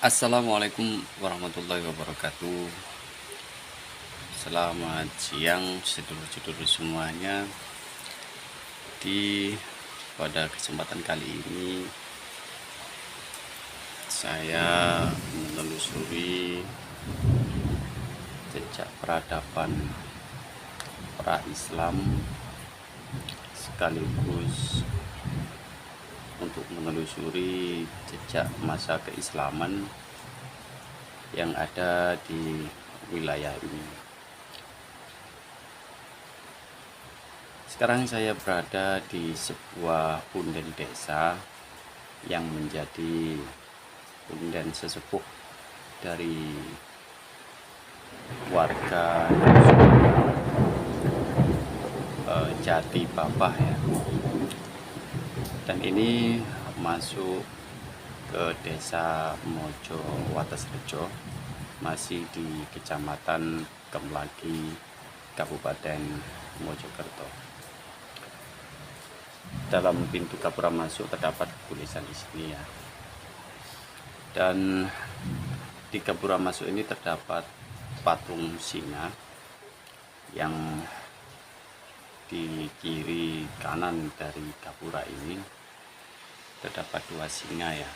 Assalamualaikum warahmatullahi wabarakatuh. Selamat siang sedulur-sedulur semuanya. Pada kesempatan kali ini saya menelusuri jejak peradaban pra-Islam sekaligus untuk menelusuri jejak masa keislaman yang ada di wilayah ini. Sekarang saya berada di sebuah punden desa yang menjadi punden sesepuh dari warga Jati Babah ya. Dan ini masuk ke desa Mojo Watasrejo, masih di kecamatan Kemlagi, Kabupaten Mojokerto. Dalam pintu gapura masuk terdapat tulisan di sini ya. Dan di gapura masuk ini terdapat patung singa yang di kiri kanan dari gapura ini terdapat dua singa ya.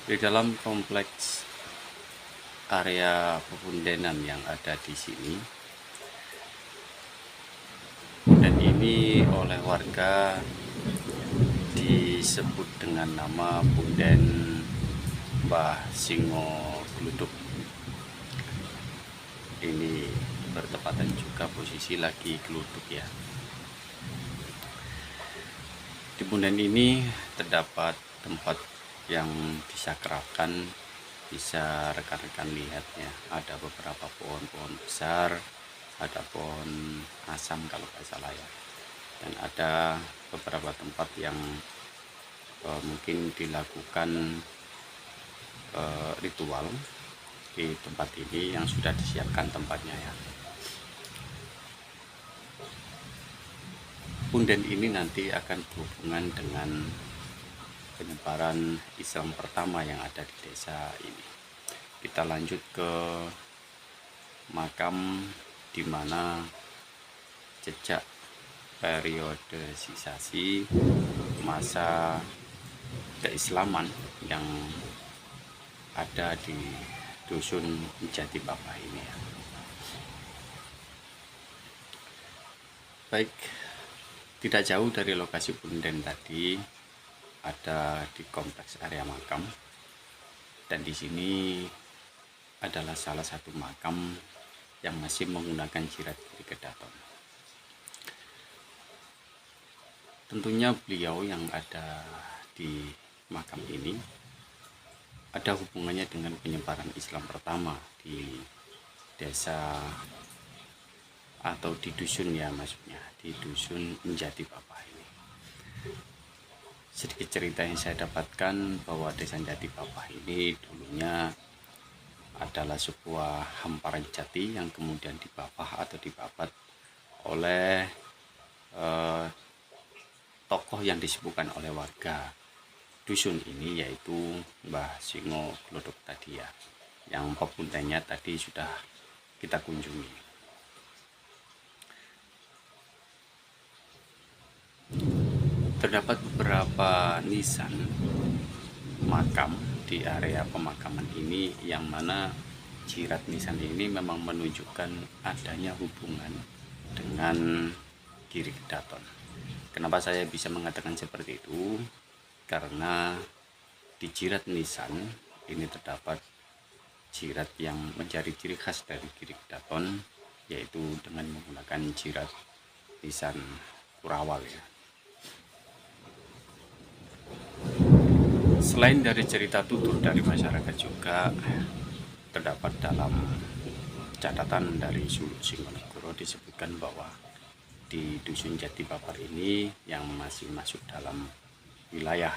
Di dalam kompleks area pepundenan yang ada di sini, dan ini oleh warga disebut dengan nama Punden Mbah Singo Gluduk. Ini bertepatan juga posisi lagi geluduk ya. Di punden ini terdapat tempat yang disakralkan, bisa rekan-rekan lihat ya. Ada beberapa pohon-pohon besar, ada pohon asam kalau nggak salah ya. Dan ada beberapa tempat yang mungkin dilakukan ritual di tempat ini yang sudah disiapkan tempatnya ya. Punden ini nanti akan berhubungan dengan penyebaran Islam pertama yang ada di desa ini. Kita lanjut ke makam di mana jejak periodisasi masa keislaman yang ada di dusun Jati Babah ini ya. Baik, tidak jauh dari lokasi punden tadi ada di kompleks area makam, dan di sini adalah salah satu makam yang masih menggunakan jirat Giri Kedaton. Tentunya beliau yang ada di makam ini ada hubungannya dengan penyebaran Islam pertama di desa atau di dusun ya, maksudnya di dusun Jati Babah ini. Sedikit cerita yang saya dapatkan bahwa desa Jati Babah ini dulunya adalah sebuah hamparan jati yang kemudian dibabah atau dibabat oleh tokoh yang disebutkan oleh warga dusun ini, yaitu Mbah Singo Gluduk tadi ya, yang pepundennya tadi sudah kita kunjungi. Terdapat beberapa nisan makam di area pemakaman ini, yang mana jirat nisan ini memang menunjukkan adanya hubungan dengan Giri Kedaton. Kenapa saya bisa mengatakan seperti itu? Karena di jirat nisan ini terdapat jirat yang menjadi ciri khas dari Giri Kedaton, yaitu dengan menggunakan jirat nisan Kurawal ya. Selain dari cerita tutur dari masyarakat juga terdapat dalam catatan dari Suluk Singgonegoro disebutkan bahwa di dusun Jati Babah ini yang masih masuk dalam wilayah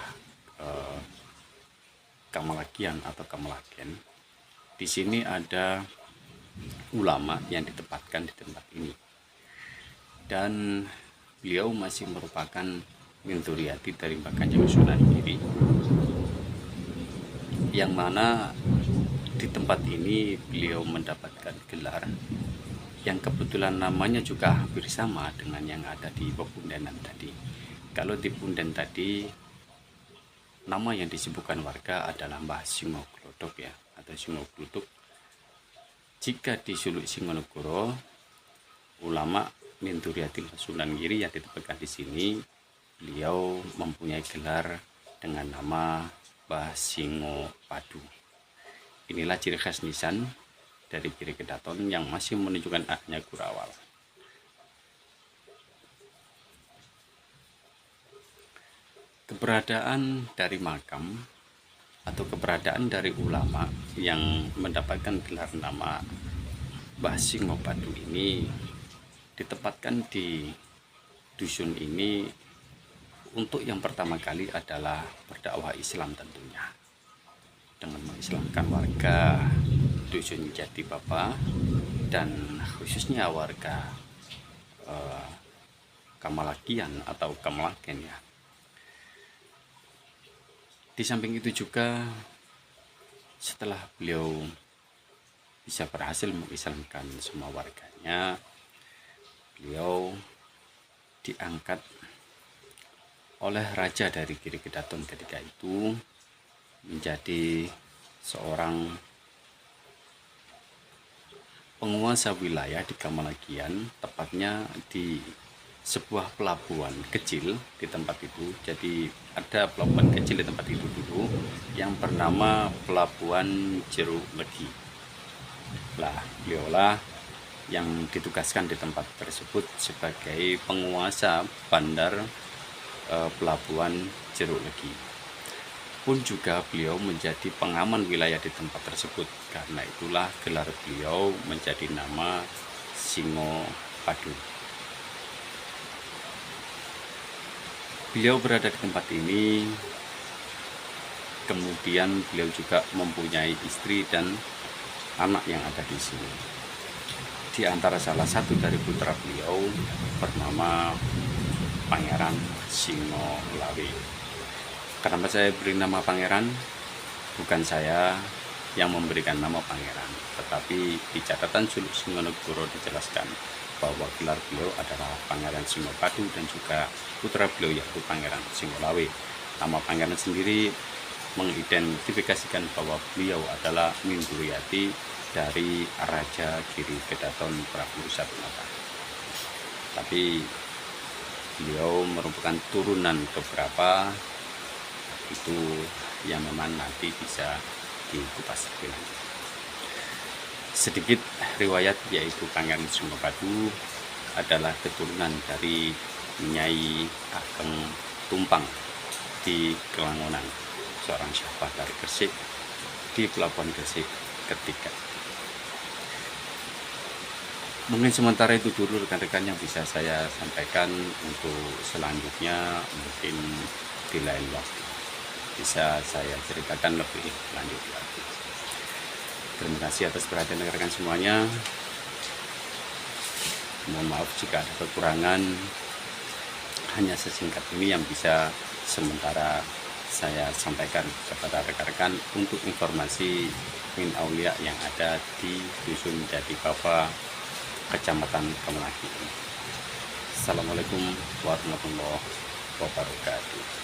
Kamalagian atau Kamalagen, di sini ada ulama yang ditempatkan di tempat ini, dan beliau masih merupakan Minturiati dari Mbah Kanjeng Sunan Giri, yang mana di tempat ini beliau mendapatkan gelar yang kebetulan namanya juga hampir sama dengan yang ada di Pepundenan tadi. Kalau di Punden tadi nama yang disebutkan warga adalah Mbah Singo Glodok ya, atau Singo Glodok. Jika di Suluk Singonegoro, ulama Minturiati Sunan Giri yang ditempatkan di sini, beliau mempunyai gelar dengan nama Mbah Singo Padu. Inilah ciri khas nisan dari Giri Kedaton yang masih menunjukkan adanya Gurawal. Keberadaan dari makam atau keberadaan dari ulama yang mendapatkan gelar nama Mbah Singo Padu ini ditempatkan di dusun ini untuk yang pertama kali adalah berdakwah Islam tentunya, dengan mengislamkan warga dusun Jati Bapa dan khususnya warga Kamalakian atau Kamalaken ya. Di samping itu juga setelah beliau bisa berhasil mengislamkan semua warganya, beliau diangkat oleh raja dari Giri Kedaton ketika itu menjadi seorang penguasa wilayah di Kamalakian, tepatnya di sebuah pelabuhan kecil di tempat itu. Jadi ada pelabuhan kecil di tempat itu dulu yang bernama Pelabuhan Jeruk Legi. Lah, beliaulah yang ditugaskan di tempat tersebut sebagai penguasa bandar Pelabuhan Jeruk Legi. Pun juga beliau menjadi pengaman wilayah di tempat tersebut. Karena itulah gelar beliau menjadi nama Singo Padu. Beliau berada di tempat ini, kemudian beliau juga mempunyai istri dan anak yang ada di sini. Di antara salah satu dari putra beliau bernama Pangeran Singo Lawe. Kenapa saya beri nama Pangeran? Bukan saya yang memberikan nama Pangeran, tetapi di catatan Suluk Singonegoro dijelaskan bahwa gelar beliau adalah Pangeran Singo Padu dan juga putra beliau yaitu Pangeran Singo Lawe. Nama Pangeran sendiri mengidentifikasikan bahwa beliau adalah Minturiati dari Raja Giri Kedaton Prabu Satunata. Tapi beliau merupakan turunan beberapa itu yang memang nanti bisa dikupas lebih lanjut. Sedikit riwayat, yaitu Pangeran Singo Padu adalah keturunan dari Nyai Ageng Tumpang di Kelangonan, seorang syahbah dari Gresik di Pelabuhan Gresik ketika. Mungkin sementara itu dulu rekan-rekan yang bisa saya sampaikan. Untuk selanjutnya mungkin di lain waktu bisa saya ceritakan lebih lanjut lagi. Terima kasih atas perhatian rekan-rekan semuanya. Mohon maaf jika ada kekurangan. Hanya sesingkat ini yang bisa sementara saya sampaikan kepada rekan-rekan untuk informasi Min Aulia yang ada di Dusun Jati Bapa, Kecamatan Kamalakian. Assalamualaikum warahmatullahi wabarakatuh.